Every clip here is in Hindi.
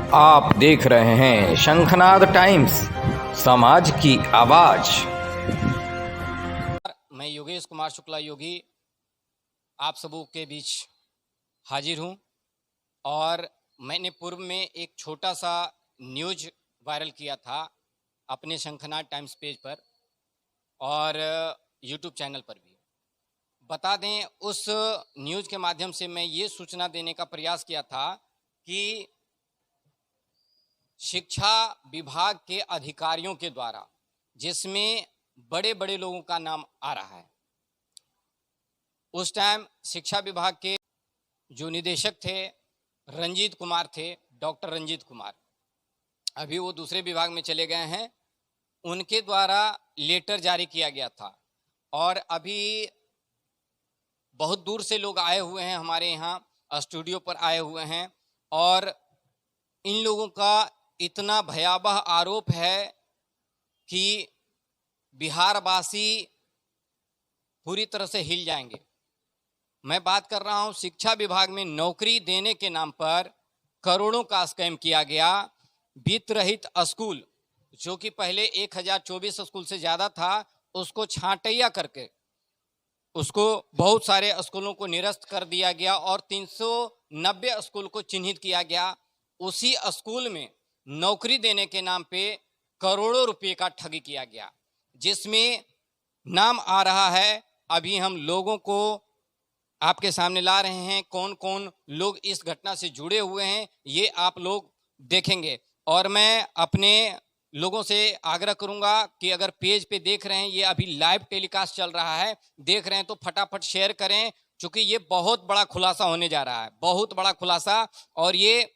आप देख रहे हैं शंखनाद टाइम्स, समाज की आवाज। मैं योगेश कुमार शुक्ला योगी आप सबों के बीच हाजिर हूं और मैंने पूर्व में एक छोटा सा न्यूज वायरल किया था अपने शंखनाद टाइम्स पेज पर और यूट्यूब चैनल पर भी। बता दें, उस न्यूज के माध्यम से मैं ये सूचना देने का प्रयास किया था कि शिक्षा विभाग के अधिकारियों के द्वारा, जिसमें बड़े बड़े लोगों का नाम आ रहा है, उस टाइम शिक्षा विभाग के जो निदेशक थे रंजीत कुमार थे, डॉक्टर रंजीत कुमार, अभी वो दूसरे विभाग में चले गए हैं। उनके द्वारा लेटर जारी किया गया था और अभी बहुत दूर से लोग आए हुए हैं, हमारे यहाँ स्टूडियो पर आए हुए हैं और इन लोगों का इतना भयावह आरोप है कि बिहारवासी पूरी तरह से हिल जाएंगे। मैं बात कर रहा हूं, शिक्षा विभाग में नौकरी देने के नाम पर करोड़ों का स्कैम किया गया। वित्त रहित स्कूल, जो कि पहले 1024 स्कूल से ज्यादा था, उसको छांटैया करके उसको बहुत सारे स्कूलों को निरस्त कर दिया गया और 390 स्कूल को चिन्हित किया गया। उसी स्कूल में नौकरी देने के नाम पे करोड़ों रुपए का ठगी किया गया, जिसमें नाम आ रहा है। अभी हम लोगों को आपके सामने ला रहे हैं, कौन कौन लोग इस घटना से जुड़े हुए हैं ये आप लोग देखेंगे। और मैं अपने लोगों से आग्रह करूंगा कि अगर पेज पे देख रहे हैं, ये अभी लाइव टेलीकास्ट चल रहा है, देख रहे हैं तो फटाफट शेयर करें, क्योंकि ये बहुत बड़ा खुलासा होने जा रहा है, बहुत बड़ा खुलासा। और ये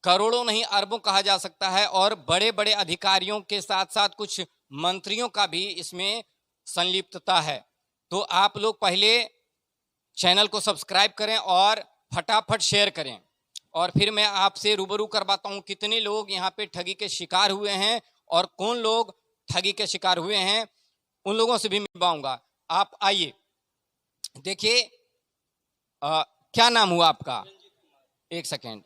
करोड़ों नहीं अरबों कहा जा सकता है और बड़े बड़े अधिकारियों के साथ साथ कुछ मंत्रियों का भी इसमें संलिप्तता है। तो आप लोग पहले चैनल को सब्सक्राइब करें और फटाफट शेयर करें। और फिर मैं आपसे रूबरू करवाता हूं कितने लोग यहाँ पे ठगी के शिकार हुए हैं और कौन लोग ठगी के शिकार हुए हैं, उन लोगों से भी मिलवाऊंगा। आप आइए, देखिए क्या नाम हुआ आपका? एक सेकेंड,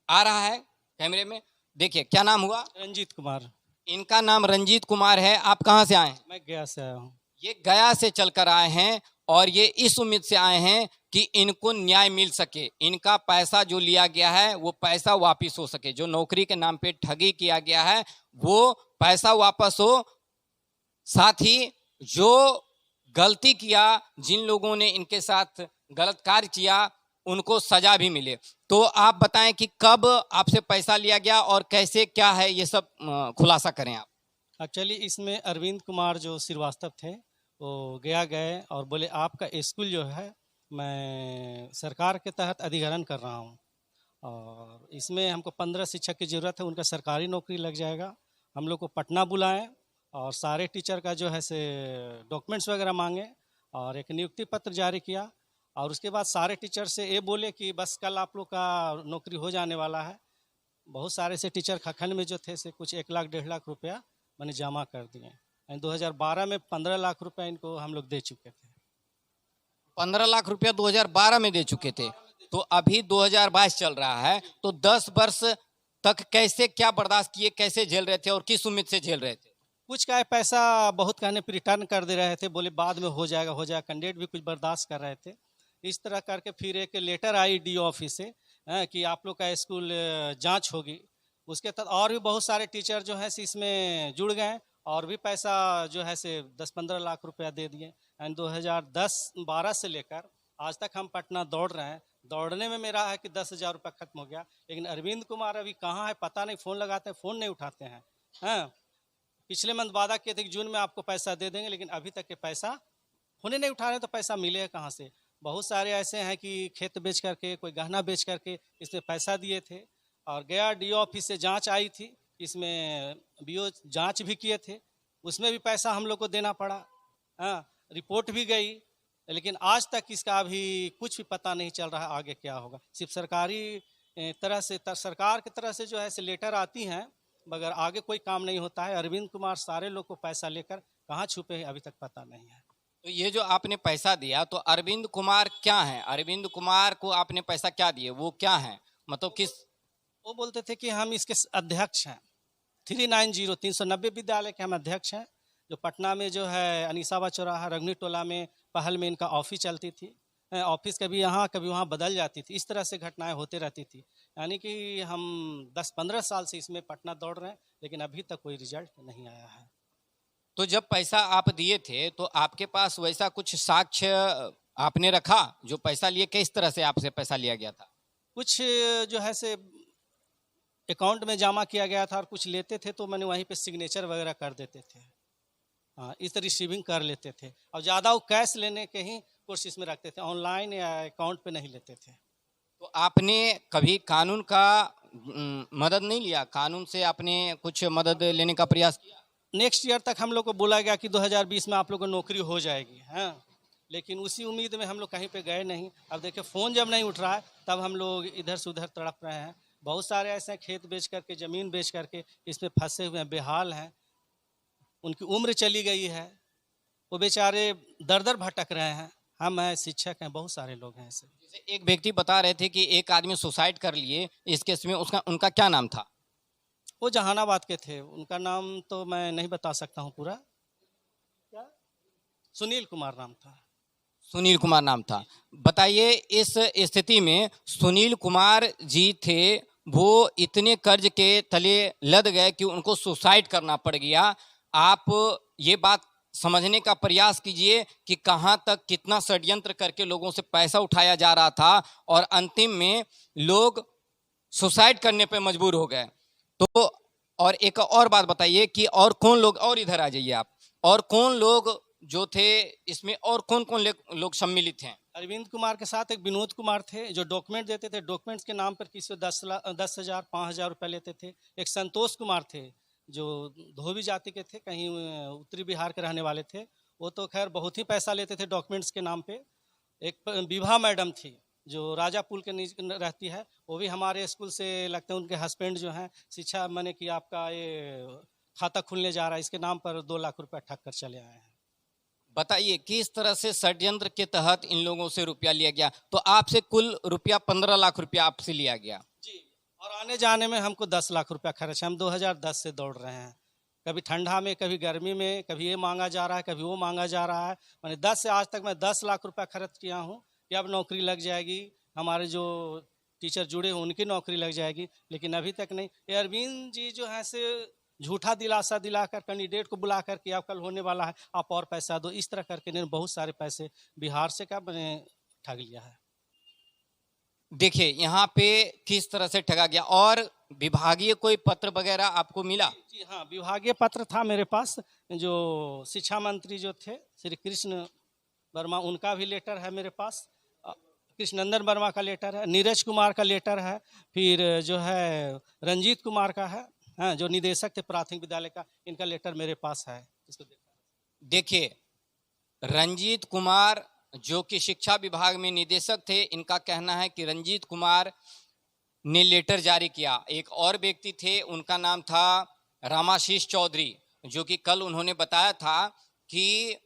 आ रहा है कैमरे में, देखिए क्या नाम हुआ? रंजीत कुमार। इनका नाम रंजीत कुमार है। आप कहाँ से आए हैं? मैं गया से आया हूँ। ये गया से चलकर आए हैं और ये इस उम्मीद से आए हैं कि इनको न्याय मिल सके, इनका पैसा जो लिया गया है वो पैसा वापस हो सके, जो नौकरी के नाम पे ठगी किया गया है वो पैसा वापस हो, साथ ही जो गलती किया, जिन लोगों ने इनके साथ गलत कार्य किया, उनको सजा भी मिले। तो आप बताएं कि कब आपसे पैसा लिया गया और कैसे क्या है, ये सब खुलासा करें आप। एक्चुअली इसमें अरविंद कुमार जो श्रीवास्तव थे वो गया गए और बोले आपका स्कूल जो है मैं सरकार के तहत अधिग्रहण कर रहा हूँ और इसमें हमको 15 शिक्षक की ज़रूरत है, उनका सरकारी नौकरी लग जाएगा। हम लोग को पटना बुलाएं और सारे टीचर का जो है से डॉक्यूमेंट्स वगैरह मांगे और एक नियुक्ति पत्र जारी किया और उसके बाद सारे टीचर से ये बोले कि बस कल आप लोग का नौकरी हो जाने वाला है। बहुत सारे से टीचर खखन में जो थे से कुछ 1 लाख 1.5 लाख रुपया मैंने जमा कर दिए। 2012 में 15 लाख रुपया इनको हम लोग दे चुके थे। 15 लाख रुपया 2012 में दे चुके थे, तो अभी 2022 चल रहा है, तो 10 वर्ष तक कैसे क्या बर्दाश्त किए, कैसे झेल रहे थे और किस उम्मीद से झेल रहे थे? कुछ का पैसा बहुत कहने पर रिटर्न कर दे रहे थे, बोले बाद में हो जाएगा कैंडिडेट भी कुछ बर्दाश्त कर रहे थे। इस तरह करके फिर एक लेटर आई डी ऑफिस से कि आप लोग का स्कूल जांच होगी। उसके तहत और भी बहुत सारे टीचर जो है इसमें जुड़ गए और भी पैसा जो है से 10-15 लाख रुपया दे दिए। एंड 2010-12 से लेकर आज तक हम पटना दौड़ रहे हैं। दौड़ने में मेरा है कि 10,000 रुपया खत्म हो गया, लेकिन अरविंद कुमार अभी कहाँ है पता नहीं, फ़ोन लगाते हैं फ़ोन नहीं उठाते हैं। हाँ, पिछले मंथ वादा किए थे कि जून में आपको पैसा दे देंगे, लेकिन अभी तक के पैसा होने नहीं उठा रहे, तो पैसा मिलेगा कहाँ से? बहुत सारे ऐसे हैं कि खेत बेच करके, कोई गहना बेच करके इसमें पैसा दिए थे। और गया डी ऑफिस से जांच आई थी, इसमें बीओ जांच भी किए थे, उसमें भी पैसा हम लोग को देना पड़ा। हाँ, रिपोर्ट भी गई, लेकिन आज तक इसका अभी कुछ भी पता नहीं चल रहा आगे क्या होगा। सिर्फ सरकारी तरह से सरकार की तरह से जो है से लेटर आती हैं, मगर आगे कोई काम नहीं होता है। अरविंद कुमार सारे लोग को पैसा लेकर कहाँ छुपे हैं अभी तक पता नहीं है। तो ये जो आपने पैसा दिया, तो अरविंद कुमार क्या है? अरविंद कुमार को आपने पैसा क्या दिए, वो क्या है, मतलब किस? वो बोलते थे कि हम इसके अध्यक्ष हैं। 390 विद्यालय के हम अध्यक्ष हैं। जो पटना में जो है अनीसाबा चौराहा रगनी टोला में पहल में इनका ऑफिस चलती थी। ऑफिस कभी यहाँ कभी वहाँ बदल जाती थी। इस तरह से घटनाएं होती रहती थी। यानी कि हम 10-15 साल से इसमें पटना दौड़ रहे हैं, लेकिन अभी तक कोई रिजल्ट नहीं आया है। तो जब पैसा आप दिए थे तो आपके पास वैसा कुछ साक्ष्य आपने रखा? जो पैसा लिए किस तरह से आपसे पैसा लिया गया था? कुछ जो है से अकाउंट में जमा किया गया था और कुछ लेते थे तो मैंने वहीं पे सिग्नेचर वगैरह कर देते थे। हाँ, इस रिसीविंग कर लेते थे और ज़्यादा वो कैश लेने के ही कोशिश में रखते थे, ऑनलाइन या अकाउंट पे नहीं लेते थे। तो आपने कभी कानून का मदद नहीं लिया? कानून से आपने कुछ मदद लेने का प्रयास किया? नेक्स्ट ईयर तक हम लोग को बोला गया कि 2020 में आप लोग को नौकरी हो जाएगी, हाँ, लेकिन उसी उम्मीद में हम लोग कहीं पे गए नहीं। अब देखिए फ़ोन जब नहीं उठ रहा है तब हम लोग इधर से उधर तड़प रहे हैं। बहुत सारे ऐसे हैं खेत बेच करके, ज़मीन बेच करके इसमें फंसे हुए हैं, बेहाल हैं, उनकी उम्र चली गई है, वो बेचारे दर दर भटक रहे हैं। हम हैं, शिक्षक हैं, बहुत सारे लोग हैं ऐसे। जैसे एक व्यक्ति बता रहे थे कि एक आदमी सुसाइड कर लिए, इस केस में उनका क्या नाम था? वो जहानाबाद के थे, उनका नाम तो मैं नहीं बता सकता हूँ पूरा। क्या? सुनील कुमार नाम था। सुनील कुमार नाम था। बताइए, इस स्थिति में सुनील कुमार जी थे, वो इतने कर्ज के तले लद गए कि उनको सुसाइड करना पड़ गया। आप ये बात समझने का प्रयास कीजिए कि कहाँ तक कितना षड्यंत्र करके लोगों से पैसा उठाया जा रहा था और अंतिम में लोग सुसाइड करने पे मजबूर हो गए। तो और एक और बात बताइए कि और कौन लोग, और इधर आ जाइए आप, और कौन लोग जो थे इसमें, और कौन कौन लोग सम्मिलित हैं? अरविंद कुमार के साथ एक विनोद कुमार थे जो डॉक्यूमेंट देते थे, डॉक्यूमेंट्स के नाम पर किसी 10,000 5,000 रुपये लेते थे। एक संतोष कुमार थे जो धोबी जाति के थे, कहीं उत्तरी बिहार के रहने वाले थे, वो तो खैर बहुत ही पैसा लेते थे डॉक्यूमेंट्स के नाम पे। एक विभा मैडम थी जो राजा पुल के नीचे रहती है, वो भी हमारे स्कूल से लगते हैं, उनके हस्बैंड जो हैं शिक्षा मैंने कि आपका ये खाता खुलने जा रहा है, इसके नाम पर 2 लाख रुपया ठग कर चले आए हैं। बताइए किस तरह से षड्यंत्र के तहत इन लोगों से रुपया लिया गया। तो आपसे कुल रुपया 15 लाख रुपया आपसे लिया गया जी, और आने जाने में हमको 10 लाख रुपया खर्च है। हम 2010 से दौड़ रहे हैं, कभी ठंडा में, कभी गर्मी में, कभी ये मांगा जा रहा है, कभी वो मांगा जा रहा है। मैंने 10 से आज तक मैं 10 लाख रुपया खर्च किया हूँ कि अब नौकरी लग जाएगी, हमारे जो टीचर जुड़े हैं उनकी नौकरी लग जाएगी, लेकिन अभी तक नहीं। ये अरविंद जी जो है से झूठा दिलासा दिलाकर कैंडिडेट को बुला कर कि आप कल होने वाला है, आप और पैसा दो, इस तरह करके इन्होंने बहुत सारे पैसे बिहार से क्या मैंने ठग लिया है। देखिए यहाँ पे किस तरह से ठगा गया। और विभागीय कोई पत्र वगैरह आपको मिला? जी हाँ, विभागीय पत्र था मेरे पास। जो शिक्षा मंत्री जो थे श्री कृष्ण वर्मा, उनका भी लेटर है मेरे पास। कृष्णनंदन वर्मा का लेटर है, नीरज कुमार का लेटर है, फिर जो है रंजीत कुमार का है, हाँ, जो निदेशक थे प्राथमिक विद्यालय का, इनका लेटर मेरे पास है। इसको देखिए, रंजीत कुमार जो कि शिक्षा विभाग में निदेशक थे, इनका कहना है कि रंजीत कुमार ने लेटर जारी किया। एक और व्यक्ति थे, उनका नाम था रामाशीष चौधरी, जो कि कल उन्होंने बताया था कि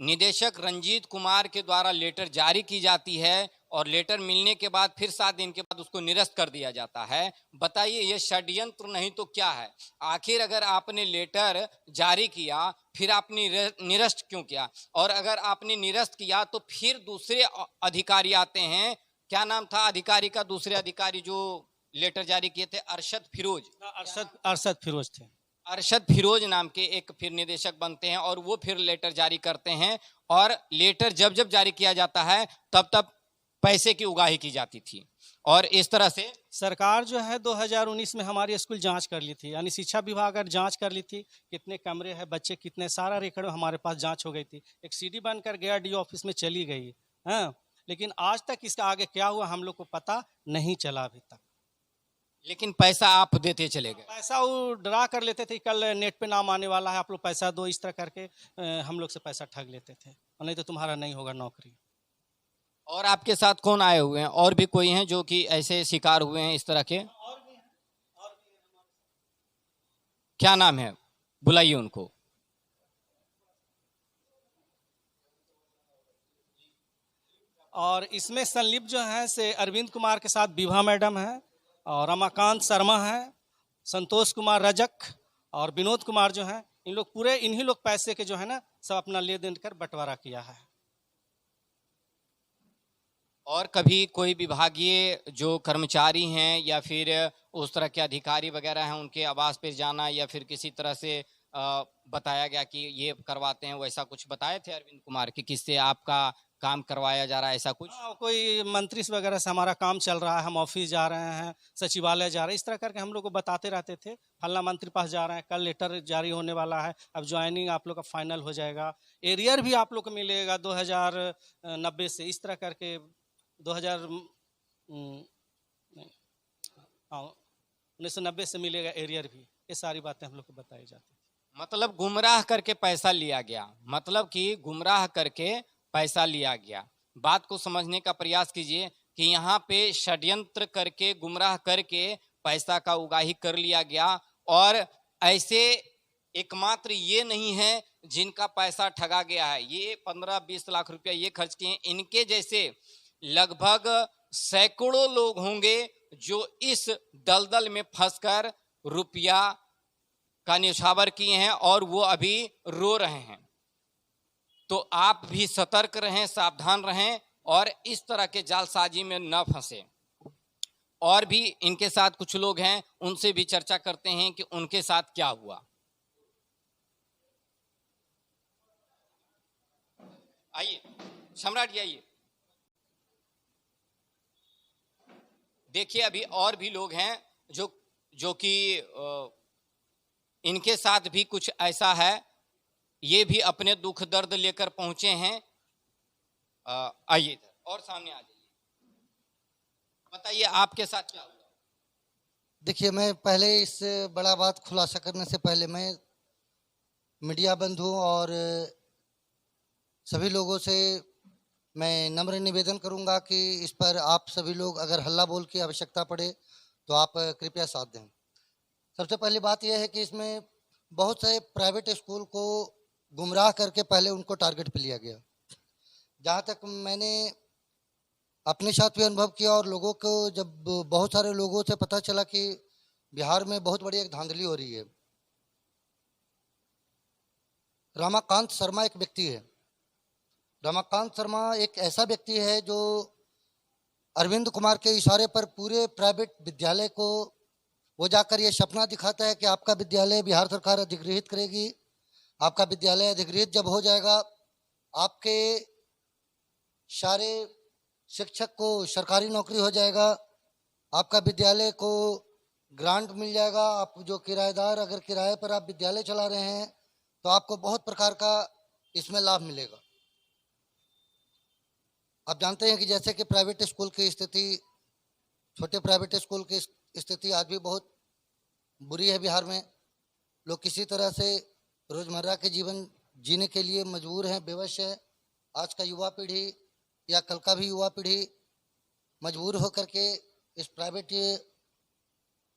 निदेशक रंजीत कुमार के द्वारा लेटर जारी की जाती है और लेटर मिलने के बाद फिर 7 दिन के बाद उसको निरस्त कर दिया जाता है। बताइए ये षड्यंत्र नहीं तो क्या है? आखिर अगर आपने लेटर जारी किया फिर आपने निरस्त क्यों किया? और अगर आपने निरस्त किया तो फिर दूसरे अधिकारी आते हैं, क्या नाम था अधिकारी का, दूसरे अधिकारी जो लेटर जारी किए थे? अरशद फिरोज थे। अरशद फिरोज नाम के एक फिर निदेशक बनते हैं और वो फिर लेटर जारी करते हैं, और लेटर जब जब जारी किया जाता है तब तब पैसे की उगाही की जाती थी। और इस तरह से सरकार जो है 2019 में हमारी स्कूल जांच कर ली थी, यानी शिक्षा विभाग अगर जांच कर ली थी, कितने कमरे हैं, बच्चे कितने, सारा रिकॉर्ड हमारे पास जांच हो गई थी। एक सीडी बनकर गया, डी ऑफिस में चली गई, हाँ, लेकिन आज तक इसका आगे क्या हुआ हम लोग को पता नहीं चला अभी तक। लेकिन पैसा आप देते चले गए? पैसा वो डरा कर लेते थे, कल नेट पे नाम आने वाला है, आप लोग पैसा दो, इस तरह करके हम लोग से पैसा ठग लेते थे, और नहीं तो तुम्हारा नहीं होगा नौकरी। और आपके साथ कौन आए हुए हैं? और भी कोई हैं जो कि ऐसे शिकार हुए हैं इस तरह के? क्या नाम है, बुलाइए उनको। और इसमें संलिप्त जो है से अरविंद कुमार के साथ विभा मैडम है, और रमाकांत शर्मा है, संतोष कुमार रजक और विनोद कुमार जो हैं, इन लोग पूरे इन्हीं लोग पैसे के जो है ना सब अपना ले देन कर बंटवारा किया है। और कभी कोई विभागीय जो कर्मचारी हैं या फिर उस तरह के अधिकारी वगैरह हैं उनके आवास पे जाना या फिर किसी तरह से बताया गया कि ये करवाते हैं, वैसा कुछ बताए थे अरविंद कुमार कि किससे आपका काम करवाया जा रहा है, ऐसा कुछ? हाँ, कोई मंत्री से वगैरह से हमारा काम चल रहा है, हम ऑफिस जा रहे हैं, सचिवालय जा रहे हैं, इस तरह करके हम लोग को बताते रहते थे, फलना मंत्री पास जा रहे हैं, कल लेटर जारी होने वाला है, अब ज्वाइनिंग आप लोग का फाइनल हो जाएगा, एरियर भी आप लोग को मिलेगा 2090 से, इस तरह करके 2000 हाँ 1990 से मिलेगा एरियर भी। ये सारी बातें हम लोग को बताई जाती थी। मतलब गुमराह करके पैसा लिया गया, मतलब कि गुमराह करके पैसा लिया गया। बात को समझने का प्रयास कीजिए कि यहाँ पे षड्यंत्र करके गुमराह करके पैसा का उगाही कर लिया गया। और ऐसे एकमात्र ये नहीं है जिनका पैसा ठगा गया है, ये 15-20 लाख रुपया ये खर्च किए, इनके जैसे लगभग सैकड़ों लोग होंगे जो इस दलदल में फंसकर रुपया का न्यौछावर किए हैं और वो अभी रो रहे हैं। तो आप भी सतर्क रहें, सावधान रहें और इस तरह के जालसाजी में न फंसे। और भी इनके साथ कुछ लोग हैं, उनसे भी चर्चा करते हैं कि उनके साथ क्या हुआ। आइए सम्राट जी, आइए। देखिए अभी और भी लोग हैं जो कि इनके साथ भी कुछ ऐसा है, ये भी अपने दुख दर्द लेकर पहुंचे हैं। आइए इधर और सामने आ जाइए, बताइए आपके साथ क्या हुआ। देखिए, मैं पहले इस बड़ा बात खुलासा करने से पहले मैं मीडिया बंधुओं और सभी लोगों से मैं नम्र निवेदन करूंगा कि इस पर आप सभी लोग अगर हल्ला बोल की आवश्यकता पड़े तो आप कृपया साथ दें। सबसे पहली बात यह है कि इसमें बहुत से प्राइवेट स्कूल को गुमराह करके पहले उनको टारगेट पे लिया गया। जहाँ तक मैंने अपने साथ भी अनुभव किया और लोगों को जब बहुत सारे लोगों से पता चला कि बिहार में बहुत बड़ी एक धांधली हो रही है। रमाकांत शर्मा एक व्यक्ति है। रमाकांत शर्मा एक ऐसा व्यक्ति है जो अरविंद कुमार के इशारे पर पूरे प्राइवेट विद्यालय को वो जाकर ये सपना दिखाता है कि आपका विद्यालय बिहार सरकार अधिगृहित करेगी। आपका विद्यालय अधिगृहित जब हो जाएगा, आपके सारे शिक्षक को सरकारी नौकरी हो जाएगा, आपका विद्यालय को ग्रांट मिल जाएगा। आप जो किराएदार अगर किराए पर आप विद्यालय चला रहे हैं तो आपको बहुत प्रकार का इसमें लाभ मिलेगा। आप जानते हैं कि जैसे कि प्राइवेट स्कूल की स्थिति, छोटे प्राइवेट स्कूल की स्थिति आज भी बहुत बुरी है बिहार में। लोग किसी तरह से रोजमर्रा के जीवन जीने के लिए मजबूर हैं, बेवश है। आज का युवा पीढ़ी या कल का भी युवा पीढ़ी मजबूर होकर के इस प्राइवेट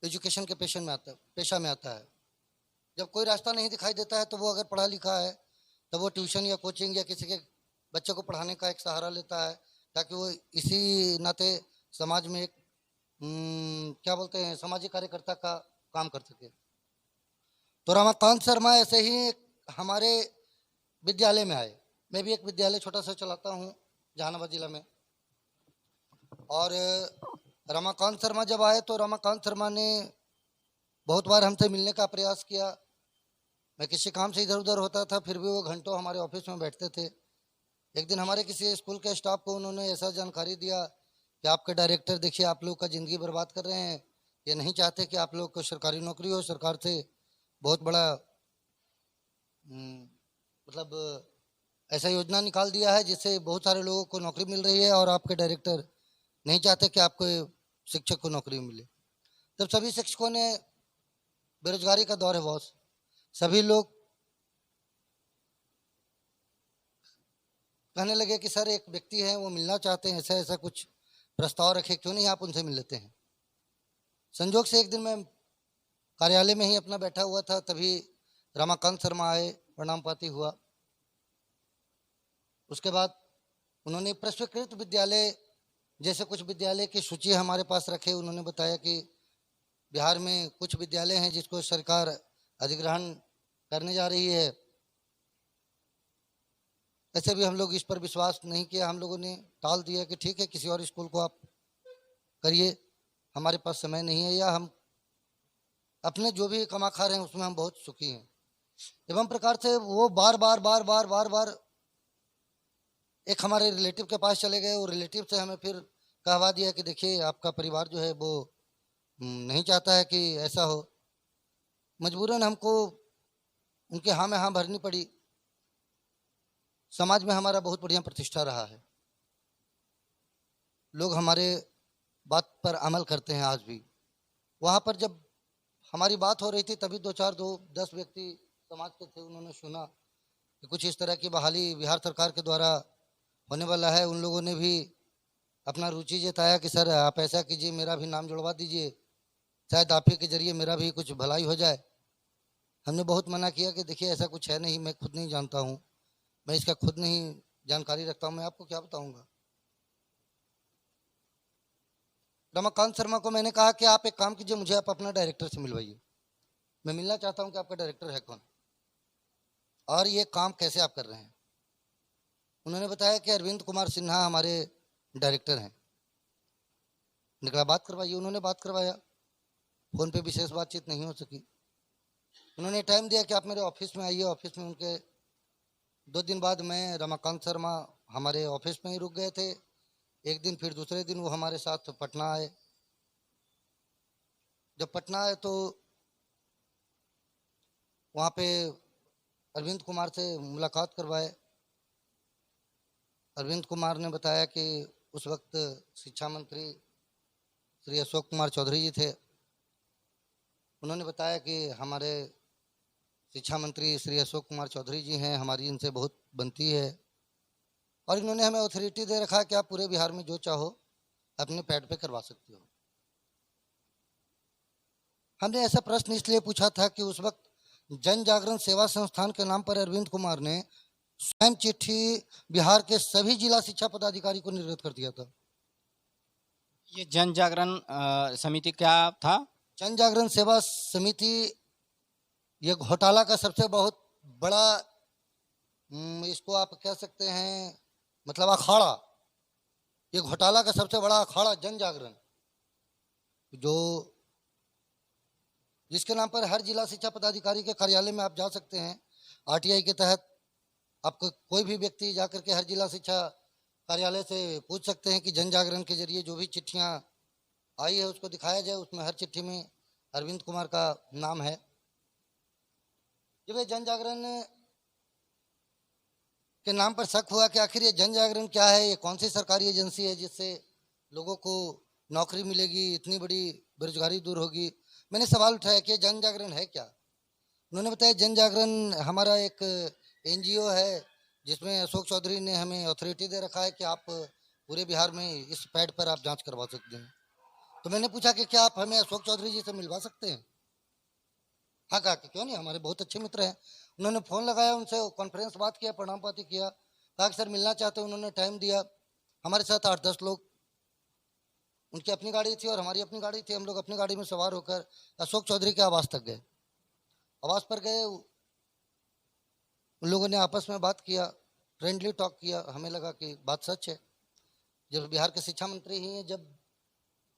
एजुकेशन के पेशा में आता है। जब कोई रास्ता नहीं दिखाई देता है तो वो अगर पढ़ा लिखा है तो वो ट्यूशन या कोचिंग या किसी के बच्चे को पढ़ाने का एक सहारा लेता है ताकि वो इसी नाते समाज में एक क्या बोलते हैं सामाजिक कार्यकर्ता का काम कर सके। तो रमाकांत शर्मा ऐसे ही हमारे विद्यालय में आए। मैं भी एक विद्यालय छोटा सा चलाता हूँ जहानाबाद जिला में। और रमाकांत शर्मा जब आए तो रमाकांत शर्मा ने बहुत बार हमसे मिलने का प्रयास किया। मैं किसी काम से इधर उधर होता था, फिर भी वो घंटों हमारे ऑफिस में बैठते थे। एक दिन हमारे किसी स्कूल के स्टाफ को उन्होंने ऐसा जानकारी दिया कि आपके डायरेक्टर देखिए आप लोग का ज़िंदगी बर्बाद कर रहे हैं, ये नहीं चाहते कि आप लोग को सरकारी नौकरी हो। सरकार से बहुत बड़ा मतलब ऐसा योजना निकाल दिया है जिससे बहुत सारे लोगों को नौकरी मिल रही है और आपके डायरेक्टर नहीं चाहते कि आपको शिक्षक को नौकरी मिले। तब सभी शिक्षकों ने, बेरोजगारी का दौर है बॉस, सभी लोग कहने लगे कि सर एक व्यक्ति है वो मिलना चाहते हैं, ऐसा ऐसा कुछ प्रस्ताव रखे, क्यों नहीं आप उनसे मिल लेते हैं। संजोग से एक दिन मैं कार्यालय में ही अपना बैठा हुआ था, तभी रमाकांत शर्मा आए, प्रणाम पाती हुआ। उसके बाद उन्होंने प्रस्वीकृत विद्यालय जैसे कुछ विद्यालय की सूची हमारे पास रखे, उन्होंने बताया कि बिहार में कुछ विद्यालय हैं जिसको सरकार अधिग्रहण करने जा रही है। ऐसे भी हम लोग इस पर विश्वास नहीं किया, हम लोगों ने टाल दिया कि ठीक है किसी और स्कूल को आप करिए, हमारे पास समय नहीं है, या हम अपने जो भी कमा खा रहे हैं उसमें हम बहुत सुखी हैं। एवं प्रकार से वो बार बार बार बार बार बार एक हमारे रिलेटिव के पास चले गए और रिलेटिव से हमें फिर कहवा दिया कि देखिए आपका परिवार जो है वो नहीं चाहता है कि ऐसा हो। मजबूरन हमको उनके हाँ में हाँ भरनी पड़ी। समाज में हमारा बहुत बढ़िया प्रतिष्ठा रहा है, लोग हमारे बात पर अमल करते हैं आज भी। वहाँ पर जब हमारी बात हो रही थी तभी 10 व्यक्ति समाज के थे, उन्होंने सुना कि कुछ इस तरह की बहाली बिहार सरकार के द्वारा होने वाला है। उन लोगों ने भी अपना रुचि जताया कि सर आप ऐसा कीजिए, मेरा भी नाम जुड़वा दीजिए, शायद आप ही के जरिए मेरा भी कुछ भलाई हो जाए। हमने बहुत मना किया कि देखिए ऐसा कुछ है नहीं, मैं खुद नहीं जानता हूँ, मैं इसका खुद नहीं जानकारी रखता हूँ, मैं आपको क्या बताऊँगा। रमाकांत शर्मा को मैंने कहा कि आप एक काम कीजिए, मुझे आप अपना डायरेक्टर से मिलवाइए, मैं मिलना चाहता हूँ कि आपका डायरेक्टर है कौन और ये काम कैसे आप कर रहे हैं। उन्होंने बताया कि अरविंद कुमार सिन्हा हमारे डायरेक्टर हैं। निकला बात करवाइए, उन्होंने बात करवाया, फ़ोन पे विशेष बातचीत नहीं हो सकी। उन्होंने टाइम दिया कि आप मेरे ऑफिस में आइए। ऑफिस में उनके 2 दिन बाद मैं रमाकांत शर्मा हमारे ऑफिस में ही रुक गए थे। एक दिन फिर दूसरे दिन वो हमारे साथ पटना आए। जब पटना आए तो वहाँ पे अरविंद कुमार से मुलाकात करवाए। अरविंद कुमार ने बताया कि उस वक्त शिक्षा मंत्री श्री अशोक कुमार चौधरी जी थे। उन्होंने बताया कि हमारे शिक्षा मंत्री श्री अशोक कुमार चौधरी जी हैं, हमारी इनसे बहुत बनती है और इन्होंने हमें अथॉरिटी दे रखा है कि आप पूरे बिहार में जो चाहो अपने पैड पे करवा सकते हो। हमने ऐसा प्रश्न इसलिए पूछा था कि उस वक्त जन जागरण सेवा संस्थान के नाम पर अरविंद कुमार ने स्वयं चिट्ठी बिहार के सभी जिला शिक्षा पदाधिकारी को निर्गत कर दिया था। ये जन जागरण समिति क्या था? जन जागरण सेवा समिति ये घोटाला का सबसे बहुत बड़ा इसको आप कह सकते हैं मतलब अखाड़ा, ये घोटाला का सबसे बड़ा अखाड़ा जन जागरण, जो जिसके नाम पर हर जिला शिक्षा पदाधिकारी के कार्यालय में आप जा सकते हैं। आरटीआई के तहत आपको कोई भी व्यक्ति जाकर के हर जिला शिक्षा कार्यालय से पूछ सकते हैं कि जन जागरण के जरिए जो भी चिट्ठियां आई है उसको दिखाया जाए, उसमें हर चिट्ठी में अरविंद कुमार का नाम है। जब ये जन जागरण के नाम पर शक हुआ कि आखिर ये जन जागरण क्या है, ये कौन सी सरकारी एजेंसी है जिससे लोगों को नौकरी मिलेगी, इतनी बड़ी बेरोजगारी दूर होगी, मैंने सवाल उठाया कि जन जागरण है क्या। उन्होंने बताया जन जागरण हमारा एक एनजीओ है जिसमें अशोक चौधरी ने हमें अथॉरिटी दे रखा है कि आप पूरे बिहार में इस पैड पर आप जांच करवा सकते हैं। तो मैंने पूछा कि क्या आप हमें अशोक चौधरी जी से मिलवा सकते हैं। हाँ कहा कि क्यों नहीं, हमारे बहुत अच्छे मित्र हैं। उन्होंने फ़ोन लगाया, उनसे कॉन्फ्रेंस बात किया, प्रणाम पाती किया, कहा कि सर मिलना चाहते हैं। उन्होंने टाइम दिया। हमारे साथ 8-10 लोग, उनकी अपनी गाड़ी थी और हमारी अपनी गाड़ी थी, हम लोग अपनी गाड़ी में सवार होकर अशोक चौधरी के आवास तक गए। आवास पर गए, उन लोगों ने आपस में बात किया, फ्रेंडली टॉक किया। हमें लगा कि बात सच है। जब बिहार के शिक्षा मंत्री ही हैं, जब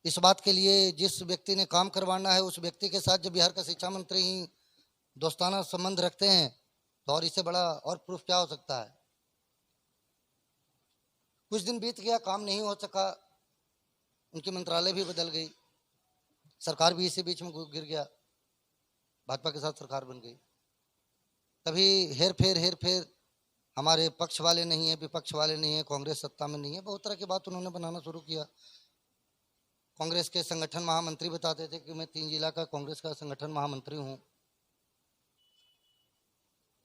इस बात के लिए जिस व्यक्ति ने काम करवाना है उस व्यक्ति के साथ जब बिहार का शिक्षा मंत्री ही दोस्ताना संबंध रखते हैं तो और इससे बड़ा और प्रूफ क्या हो सकता है। कुछ दिन बीत गया, काम नहीं हो सका, उनकी मंत्रालय भी बदल गई, सरकार भी इसी बीच में गिर गया, भाजपा के साथ सरकार बन गई। तभी हेर फेर हमारे पक्ष वाले नहीं है, विपक्ष वाले नहीं है, कांग्रेस सत्ता में नहीं है, बहुत तरह की बात उन्होंने बनाना शुरू किया। कांग्रेस के संगठन महामंत्री बताते थे कि मैं 3 जिला का कांग्रेस का संगठन महामंत्री हूं।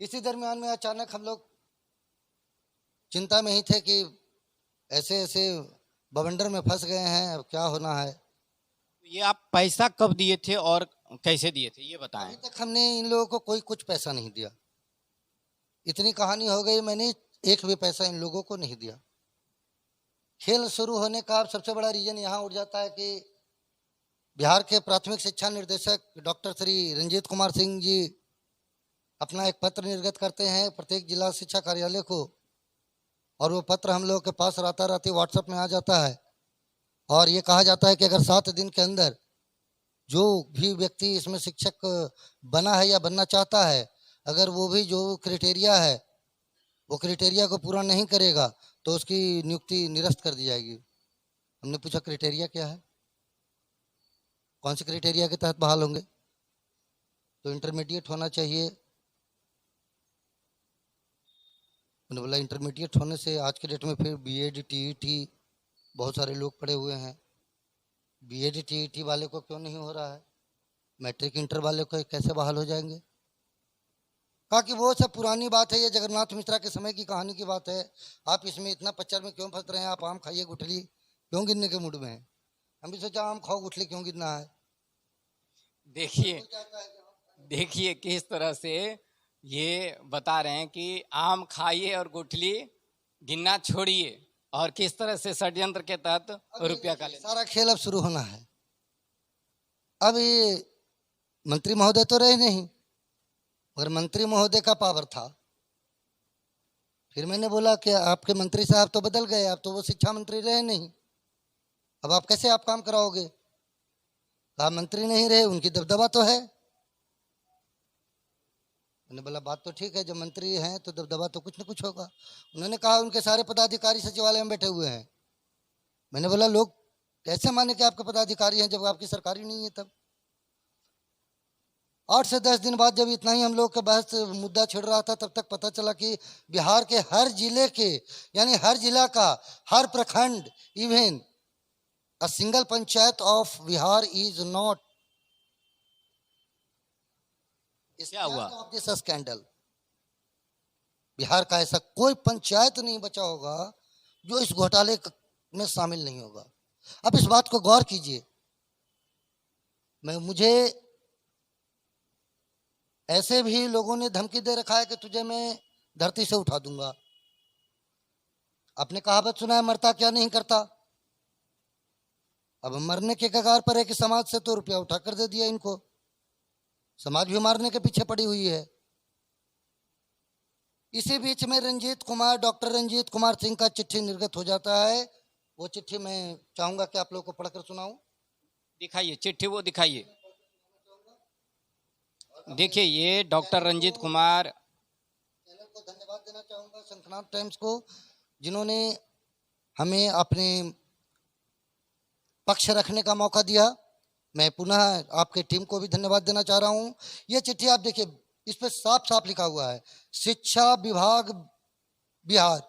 इसी दरमियान में अचानक हम लोग चिंता में ही थे कि ऐसे ऐसे बवंडर में फंस गए हैं, अब क्या होना है। ये आप पैसा कब दिए थे और कैसे दिए थे ये बताएं। अभी तक हमने इन लोगों को कोई कुछ पैसा नहीं दिया। इतनी कहानी हो गई, मैंने एक भी पैसा इन लोगों को नहीं दिया। खेल शुरू होने का सबसे बड़ा रीजन यहाँ उठ जाता है कि बिहार के प्राथमिक शिक्षा निर्देशक डॉक्टर श्री रंजीत कुमार सिंह जी अपना एक पत्र निर्गत करते हैं प्रत्येक जिला शिक्षा कार्यालय को, और वो पत्र हम लोग के पास राताराती व्हाट्सएप में आ जाता है, और ये कहा जाता है कि अगर 7 दिन के अंदर जो भी व्यक्ति इसमें शिक्षक बना है या बनना चाहता है, अगर वो भी जो क्राइटेरिया है वो क्राइटेरिया को पूरा नहीं करेगा तो उसकी नियुक्ति निरस्त कर दी जाएगी। हमने पूछा क्राइटेरिया क्या है, कौन से क्राइटेरिया के तहत बहाल होंगे? तो इंटरमीडिएट होना चाहिए। मैंने बोला इंटरमीडिएट होने से आज के डेट में फिर बीएड टीईटी बहुत सारे लोग पढ़े हुए हैं, बीएड टीईटी वाले को क्यों नहीं हो रहा है? मैट्रिक इंटर वाले को कैसे बहाल हो जाएंगे? कहा कि वो सब पुरानी बात है, ये जगन्नाथ मिश्रा के समय की कहानी की बात है, आप इसमें इतना पच्चर में क्यों फंस रहे हैं? आप आम खाइए गुठली क्यों गिनने के मूड में हैं? हम भी सोचा आम खाओ गुठली क्यों गिनना है। देखिए किस तरह से ये बता रहे हैं कि आम खाइए और गुठली गिनना छोड़िए, और किस तरह से षड्यंत्र के तहत रुपया का सारा खेल अब शुरू होना है। अब ये मंत्री महोदय तो रहे नहीं, मगर मंत्री महोदय का पावर था। फिर मैंने बोला कि आपके मंत्री साहब तो बदल गए, अब तो वो शिक्षा मंत्री रहे नहीं, अब आप कैसे आप काम कराओगे? कहा मंत्री नहीं रहे, उनकी दबदबा तो है। मैंने बोला बात तो ठीक है, जब मंत्री हैं तो दबदबा तो कुछ न कुछ होगा। उन्होंने कहा उनके सारे पदाधिकारी सचिवालय में बैठे हुए हैं। मैंने बोला लोग कैसे माने कि आपके पदाधिकारी हैं जब आपकी सरकार ही नहीं है? तब 8 से 10 दिन बाद जब इतना ही हम लोग का बहस मुद्दा छिड़ रहा था, तब तक पता चला कि बिहार के हर जिले के, यानी हर जिला का हर प्रखंड, even a single panchayat of Bihar is not क्या हुआ? Of this scandal. बिहार का ऐसा कोई पंचायत नहीं बचा होगा जो इस घोटाले में शामिल नहीं होगा। अब इस बात को गौर कीजिए। मुझे ऐसे भी लोगों ने धमकी दे रखा है कि तुझे मैं धरती से उठा दूंगा। आपने कहावत सुना है, मरता क्या नहीं करता। अब मरने के कगार पर है कि समाज से तो रुपया उठा कर दे दिया इनको, समाज भी मारने के पीछे पड़ी हुई है। इसी बीच में डॉक्टर रंजीत कुमार सिंह का चिट्ठी निर्गत हो जाता है। वो चिट्ठी मैं चाहूंगा कि आप लोगों को पढ़कर सुनाऊं। दिखाइए चिट्ठी, वो दिखाइए। देखिए ये डॉक्टर रंजीत कुमार, चैनल को धन्यवाद देना चाहूंगा, शंखनाद टाइम्स को, जिन्होंने हमें अपने पक्ष रखने का मौका दिया। मैं पुनः आपके टीम को भी धन्यवाद देना चाह रहा हूं। ये चिट्ठी आप देखिए, इस पे साफ साफ लिखा हुआ है शिक्षा विभाग बिहार,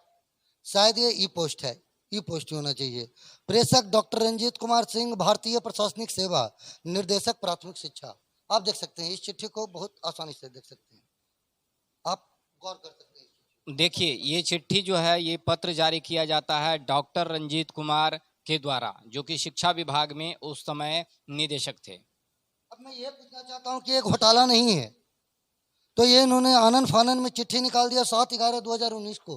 शायद ये ई पोस्ट है, ई पोस्ट होना चाहिए। प्रेषक डॉक्टर रंजीत कुमार सिंह, भारतीय प्रशासनिक सेवा, निर्देशक प्राथमिक शिक्षा। आप देख सकते हैं इस चिट्ठी को, बहुत आसानी से देख सकते हैं, आप गौर कर सकते हैं। देखिए ये चिट्ठी जो है, ये पत्र जारी किया जाता है डॉक्टर रंजीत कुमार के द्वारा, जो कि शिक्षा विभाग में उस समय निदेशक थे। अब मैं ये पूछना चाहता हूं कि ये घोटाला नहीं है तो ये इन्होंने आनन फानन में चिट्ठी निकाल दिया 7/11/2019 को,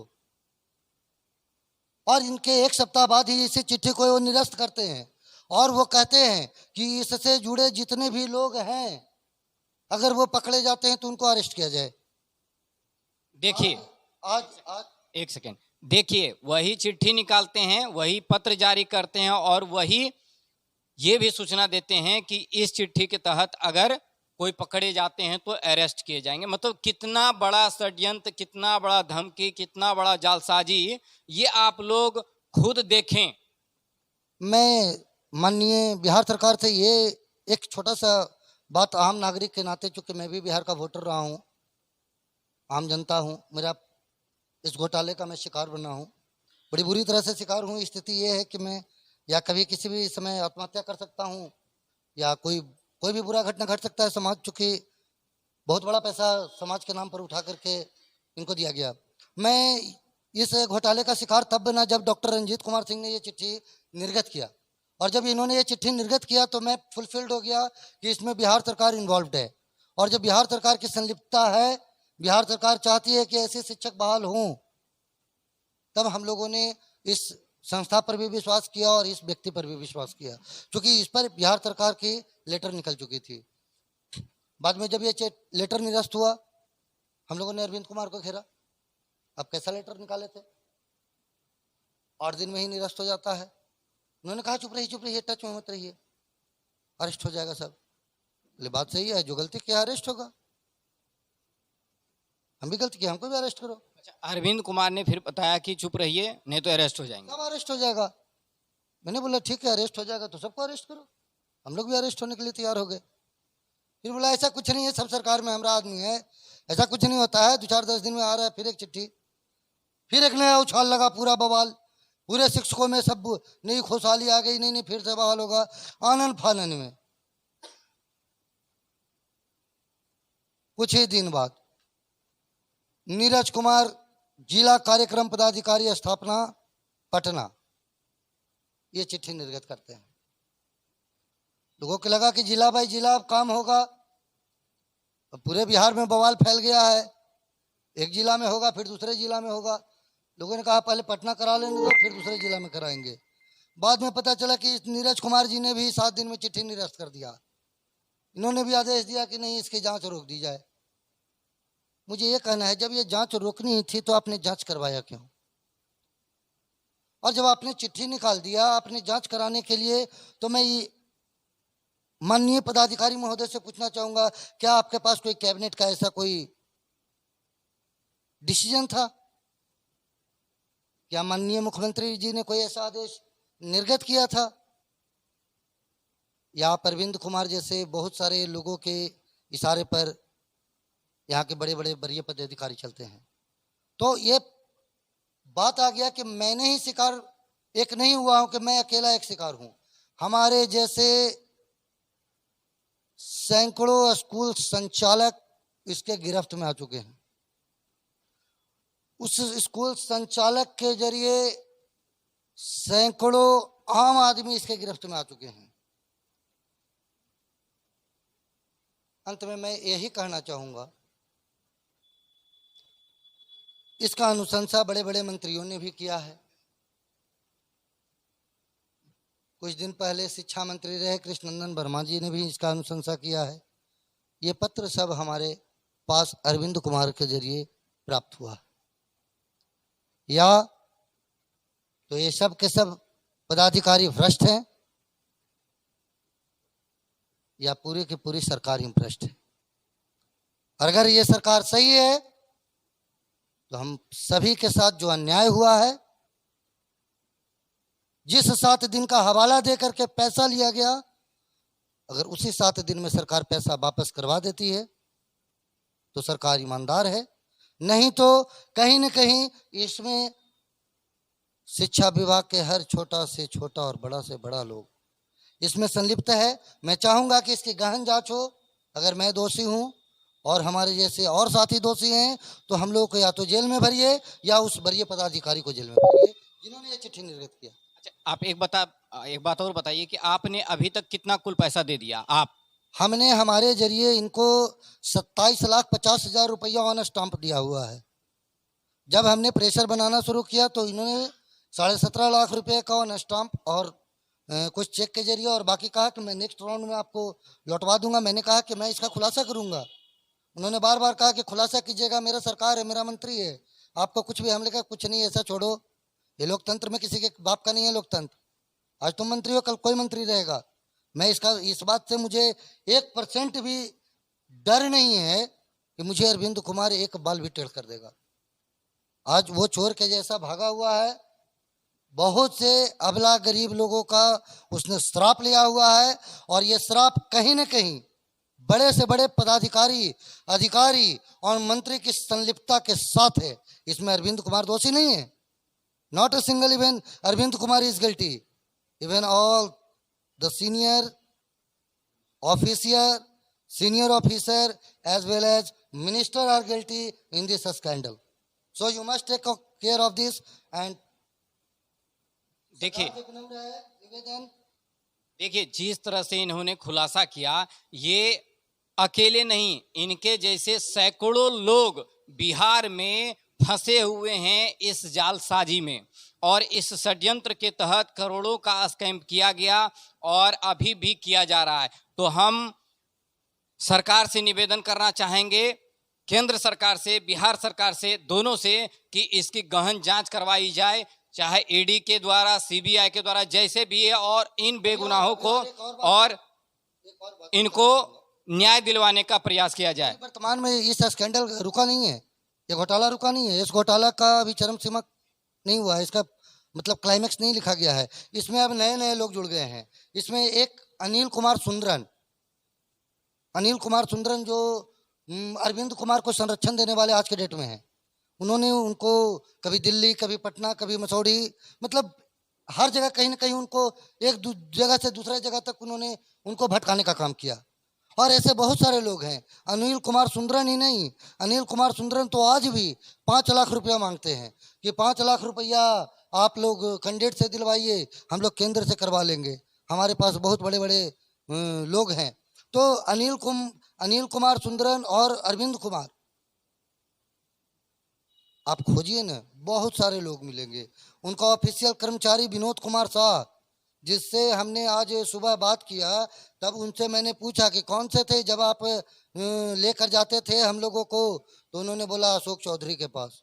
और इनके एक सप्ताह बाद ही इसी चिट्ठी को वो निरस्त करते हैं, और वो कहते हैं कि इससे जुड़े जितने भी लोग हैं अगर वो पकड़े जाते हैं तो उनको अरेस्ट किया जाए। देखिए आज एक सेकेंड, देखिए वही चिट्ठी निकालते हैं, वही पत्र जारी करते हैं, और वही ये भी सूचना देते हैं कि इस चिट्ठी के तहत अगर कोई पकड़े जाते हैं तो अरेस्ट किए जाएंगे। मतलब कितना बड़ा षड्यंत्र, कितना बड़ा धमकी, कितना बड़ा जालसाजी, ये आप लोग खुद देखें। मैं माननीय बिहार सरकार से ये एक छोटा सा बात, आम नागरिक के नाते, चूंकि मैं भी बिहार का वोटर रहा हूँ, आम जनता हूँ, मेरा इस घोटाले का मैं शिकार बना हूँ, बड़ी बुरी तरह से शिकार हूँ। स्थिति ये है कि मैं या कभी किसी भी समय आत्महत्या कर सकता हूँ, या कोई भी बुरा घटना घट सकता है। समाज, चूँकि बहुत बड़ा पैसा समाज के नाम पर उठा करके इनको दिया गया। मैं इस घोटाले का शिकार तब बना जब डॉक्टर रंजीत कुमार सिंह ने ये चिट्ठी निर्गत किया, और जब इन्होंने ये चिट्ठी निर्गत किया तो मैं फुलफिल्ड हो गया कि इसमें बिहार सरकार इन्वॉल्व है, और जब बिहार सरकार की संलिप्तता है, बिहार सरकार चाहती है कि ऐसे शिक्षक बहाल हों, तब हम लोगों ने इस संस्था पर भी विश्वास किया और इस व्यक्ति पर भी विश्वास किया, क्योंकि इस पर बिहार सरकार की लेटर निकल चुकी थी। बाद में जब ये लेटर निरस्त हुआ, हम लोगों ने अरविंद कुमार को घेरा। अब कैसा लेटर निकाले थे, 8 दिन में ही निरस्त हो जाता है। उन्होंने कहा चुप रहिए, टच में मत रहिए, अरेस्ट हो जाएगा सब। बोले बात सही है, जो गलती किया अरेस्ट होगा, हम भी गलती किया, हमको भी अरेस्ट करो। अच्छा, अरविंद कुमार ने फिर बताया कि चुप रहिए नहीं तो अरेस्ट हो जाएंगे। सब अरेस्ट हो जाएगा। मैंने बोला ठीक है, अरेस्ट हो जाएगा तो सबको अरेस्ट करो। हम लोग भी अरेस्ट होने के लिए तैयार हो गए। फिर बोला ऐसा कुछ नहीं है, सब सरकार में हमारा आदमी है, ऐसा कुछ नहीं होता है। 2-4-10 दिन में आ रहा है फिर एक चिट्ठी, फिर एक नया उछाल लगा, पूरा बवाल, पूरे शिक्षकों में सब नई खुशहाली आ गई। नहीं फिर से बवाल होगा आनंद फानन में। कुछ ही दिन बाद नीरज कुमार, जिला कार्यक्रम पदाधिकारी, स्थापना पटना, ये चिट्ठी निर्गत करते हैं। लोगों को लगा कि जिला बाई जिला काम होगा। अब पूरे बिहार में बवाल फैल गया है, एक जिला में होगा फिर दूसरे जिला में होगा। लोगों ने कहा पहले पटना करा लेंगे तो फिर दूसरे जिला में कराएंगे। बाद में पता चला कि नीरज कुमार जी ने भी 7 दिन में चिट्ठी निरस्त कर दिया। इन्होंने भी आदेश दिया कि नहीं, इसकी जांच रोक दी जाए। मुझे ये कहना है, जब ये जांच रोकनी थी तो आपने जांच करवाया क्यों? और जब आपने चिट्ठी निकाल दिया आपने जांच कराने के लिए, तो मैं ये माननीय पदाधिकारी महोदय से पूछना चाहूंगा, क्या आपके पास कोई कैबिनेट का ऐसा कोई डिसीजन था? क्या माननीय मुख्यमंत्री जी ने कोई ऐसा आदेश निर्गत किया था? या अरविंद कुमार जैसे बहुत सारे लोगों के इशारे पर यहाँ के बड़े बड़े वरीय पदाधिकारी चलते हैं? तो ये बात आ गया कि मैंने ही शिकार एक नहीं हुआ हूं, कि मैं अकेला एक शिकार हूं। हमारे जैसे सैकड़ों स्कूल संचालक इसके गिरफ्त में आ चुके हैं। उस स्कूल संचालक के जरिए सैकड़ों आम आदमी इसके गिरफ्त में आ चुके हैं। अंत में मैं यही कहना चाहूंगा, इसका अनुशंसा बड़े बड़े मंत्रियों ने भी किया है। कुछ दिन पहले शिक्षा मंत्री रहे कृष्णनंदन वर्मा जी ने भी इसका अनुशंसा किया है। ये पत्र सब हमारे पास अरविंद कुमार के जरिए प्राप्त हुआ। या तो ये सब के सब पदाधिकारी भ्रष्ट हैं, या पूरी की पूरी सरकार ही भ्रष्ट है। और अगर ये सरकार सही है तो हम सभी के साथ जो अन्याय हुआ है, जिस 7 दिन का हवाला दे करके पैसा लिया गया, अगर उसी 7 दिन में सरकार पैसा वापस करवा देती है तो सरकार ईमानदार है। नहीं तो कहीं न कहीं इसमें शिक्षा विभाग के हर छोटा से छोटा और बड़ा से बड़ा लोग इसमें संलिप्त है। मैं चाहूंगा कि इसकी गहन जांच हो। अगर मैं दोषी हूं और हमारे जैसे और साथी दोषी हैं तो हम लोग को या तो जेल में भरिए या उस वरीय पदाधिकारी को जेल में भरिए जिन्होंने ये चिट्ठी निर्गत किया। अच्छा, आप एक बात और बताइए कि आपने अभी तक कितना कुल पैसा दे दिया? हमने हमारे जरिए इनको 27,50,000 रुपया ऑन स्टाम्प दिया हुआ है। जब हमने प्रेशर बनाना शुरू किया तो इन्होंने 17.5 लाख रुपए का ऑन स्टाम्प और कुछ चेक के जरिए, और बाकी कहा कि मैं नेक्स्ट राउंड में आपको लौटवा दूंगा। मैंने कहा कि मैं इसका खुलासा करूंगा। उन्होंने बार बार कहा कि खुलासा कीजिएगा, मेरा सरकार है, मेरा मंत्री है, आपको कुछ भी। हमने कहा कुछ नहीं, ऐसा छोड़ो, ये लोकतंत्र में किसी के बाप का नहीं है लोकतंत्र। आज तुम मंत्री हो, कल कोई मंत्री रहेगा। मैं इस बात से मुझे 1% भी डर नहीं है कि मुझे अरविंद कुमार एक बाल भी टेढ़ कर देगा। आज वो चोर के जैसा भागा हुआ है, बहुत से अबला गरीब लोगों का उसने श्राप लिया हुआ है, और ये श्राप कहीं न कहीं बड़े से बड़े पदाधिकारी, अधिकारी और मंत्री की संलिप्तता के साथ है। इसमें अरविंद कुमार दोषी नहीं है। Not a single even Arvind Kumar is guilty, even all the senior officer as well as minister are guilty in this scandal. So you must take care of this. And देखिए जिस तरह से इन्होंने खुलासा किया, ये अकेले नहीं, इनके जैसे सैकड़ों लोग बिहार में फंसे हुए हैं इस जालसाजी में और इस षड्यंत्र के तहत करोड़ों का स्कैम किया गया और अभी भी किया जा रहा है। तो हम सरकार से निवेदन करना चाहेंगे, केंद्र सरकार से, बिहार सरकार से, दोनों से, कि इसकी गहन जांच करवाई जाए, चाहे ईडी के द्वारा, सीबीआई के द्वारा, जैसे भी है, और इन बेगुनाहों को और इनको न्याय दिलवाने का प्रयास किया जाए। वर्तमान में इस स्कैंडल रुका नहीं है, ये घोटाला रुका नहीं है, इस घोटाला का अभी चरम सीमा नहीं हुआ है, इसका मतलब क्लाइमेक्स नहीं लिखा गया है। इसमें अब नए नए लोग जुड़ गए हैं। इसमें एक अनिल कुमार सुंदरन जो अरविंद कुमार को संरक्षण देने वाले आज के डेट में हैं। उन्होंने उनको कभी दिल्ली, कभी पटना, कभी मसौड़ी, मतलब हर जगह कहीं ना कहीं उनको एक जगह से दूसरे जगह तक उन्होंने उनको भटकाने का काम किया। और ऐसे बहुत सारे लोग हैं। अनिल कुमार सुंदरन ही नहीं, अनिल कुमार सुंदरन तो आज भी 5 लाख रुपया मांगते हैं कि 5 लाख रुपया आप लोग कैंडिडेट से दिलवाइए, हम लोग केंद्र से करवा लेंगे, हमारे पास बहुत बड़े बड़े लोग हैं। तो अनिल कुमार सुंदरन और अरविंद कुमार आप खोजिए ना, बहुत सारे लोग मिलेंगे। उनका ऑफिशियल कर्मचारी विनोद कुमार शाह, जिससे हमने आज सुबह बात किया, तब उनसे मैंने पूछा कि कौन से थे जब आप लेकर जाते थे हम लोगों को, तो उन्होंने बोला अशोक चौधरी के पास।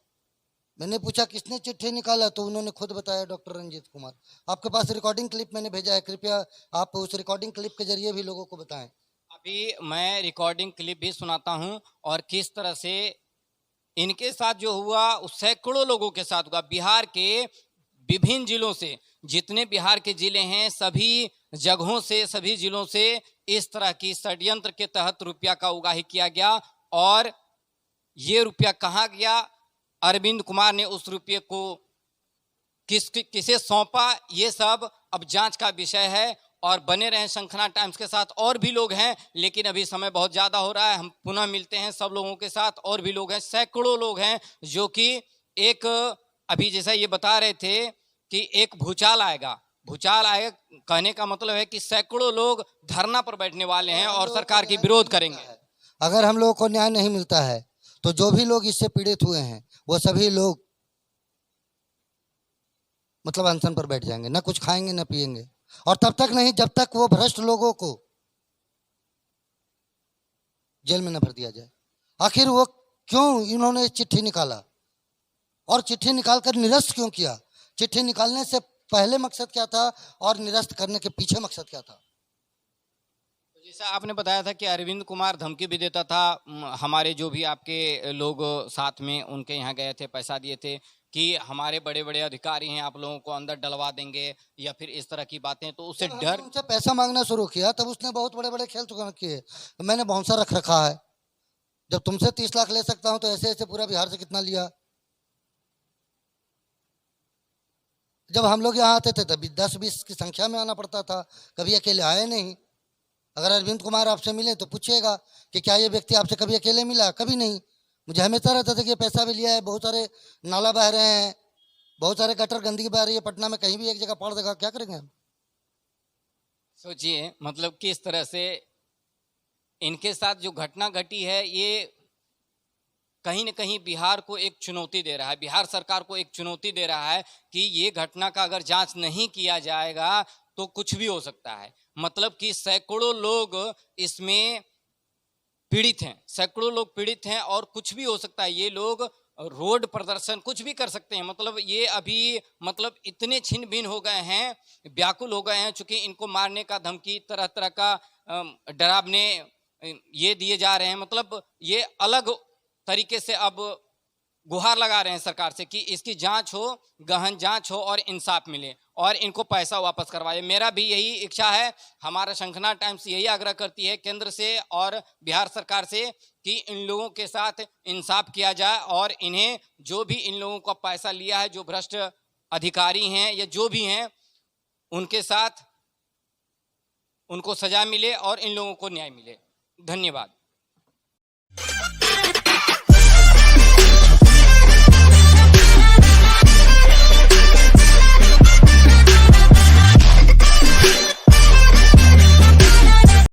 मैंने पूछा किसने चिट्ठी निकाला, तो उन्होंने खुद बताया डॉक्टर रंजीत कुमार। आपके पास रिकॉर्डिंग क्लिप मैंने भेजा है, कृपया आप उस रिकॉर्डिंग क्लिप के जरिए भी लोगों को बताएं। अभी मैं रिकॉर्डिंग क्लिप भी सुनाता हूं और किस तरह से इनके साथ जो हुआ उस सैकड़ों लोगों के साथ हुआ। बिहार के विभिन्न जिलों से, जितने बिहार के जिले हैं, सभी जगहों से, सभी जिलों से इस तरह की षड्यंत्र के तहत रुपया का उगाही किया गया। और ये रुपया कहाँ गया, अरविंद कुमार ने उस रुपये को किसे सौंपा, ये सब अब जांच का विषय है। और बने रहें शंखना टाइम्स के साथ। और भी लोग हैं, लेकिन अभी समय बहुत ज़्यादा हो रहा है, हम पुनः मिलते हैं सब लोगों के साथ। और भी लोग हैं, सैकड़ों लोग हैं जो कि एक, अभी जैसा ये बता रहे थे कि एक भूचाल आएगा कहने का मतलब है कि सैकड़ों लोग धरना पर बैठने वाले हैं और सरकार की विरोध करेंगे। अगर हम लोगों को न्याय नहीं मिलता है तो जो भी लोग इससे पीड़ित हुए हैं वो सभी लोग मतलब अनशन पर बैठ जाएंगे, ना कुछ खाएंगे ना पिएंगे। और तब तक नहीं जब तक वो भ्रष्ट लोगों को जेल में न भर दिया जाए। आखिर वो क्यों इन्होंने चिट्ठी निकाला और चिट्ठी निकालकर निरस्त क्यों किया? चिट्ठी निकालने से पहले मकसद क्या था और निरस्त करने के पीछे मकसद क्या था? जैसा आपने बताया था कि अरविंद कुमार धमकी भी देता था, हमारे जो भी आपके लोग साथ में उनके यहाँ गए थे, पैसा दिए थे कि हमारे बड़े बड़े अधिकारी हैं, आप लोगों को अंदर डलवा देंगे या फिर इस तरह की बातें। तो उससे डर, उनसे पैसा मांगना शुरू किया तब उसने बहुत बड़े बड़े खेल किए। मैंने बाउंसर रख रखा है, जब तुमसे 30 लाख ले सकता हूं तो ऐसे ऐसे पूरा बिहार से कितना लिया। जब हम लोग यहाँ आते थे तब 10-20 की संख्या में आना पड़ता था, कभी अकेले आए नहीं। अगर अरविंद कुमार आपसे मिले तो पूछिएगा कि क्या ये व्यक्ति आपसे कभी अकेले मिला? कभी नहीं। मुझे हमेशा रहता था कि पैसा भी लिया है, बहुत सारे नाला बह रहे हैं, बहुत सारे गटर गंदगी बह रही है पटना में, कहीं भी एक जगह पड़ देगा, क्या करेंगे हम? सोचिए मतलब किस तरह से इनके साथ जो घटना घटी है, ये कहीं न कहीं बिहार को एक चुनौती दे रहा है, बिहार सरकार को एक चुनौती दे रहा है कि ये घटना का अगर जांच नहीं किया जाएगा तो कुछ भी हो सकता है। मतलब कि सैकड़ों लोग इसमें पीड़ित हैं, सैकड़ों लोग पीड़ित हैं और कुछ भी हो सकता है। ये लोग रोड प्रदर्शन कुछ भी कर सकते हैं। मतलब ये अभी मतलब इतने छिन भिन हो गए हैं, व्याकुल हो गए हैं, चूंकि इनको मारने का धमकी, तरह तरह का डरावने ये दिए जा रहे हैं। मतलब ये अलग तरीके से अब गुहार लगा रहे हैं सरकार से कि इसकी जांच हो, गहन जांच हो और इंसाफ मिले और इनको पैसा वापस करवाए। मेरा भी यही इच्छा है, हमारा शंखना टाइम्स यही आग्रह करती है केंद्र से और बिहार सरकार से कि इन लोगों के साथ इंसाफ किया जाए और इन्हें जो भी इन लोगों का पैसा लिया है, जो भ्रष्ट अधिकारी हैं या जो भी हैं, उनके साथ उनको सजा मिले और इन लोगों को न्याय मिले। धन्यवाद।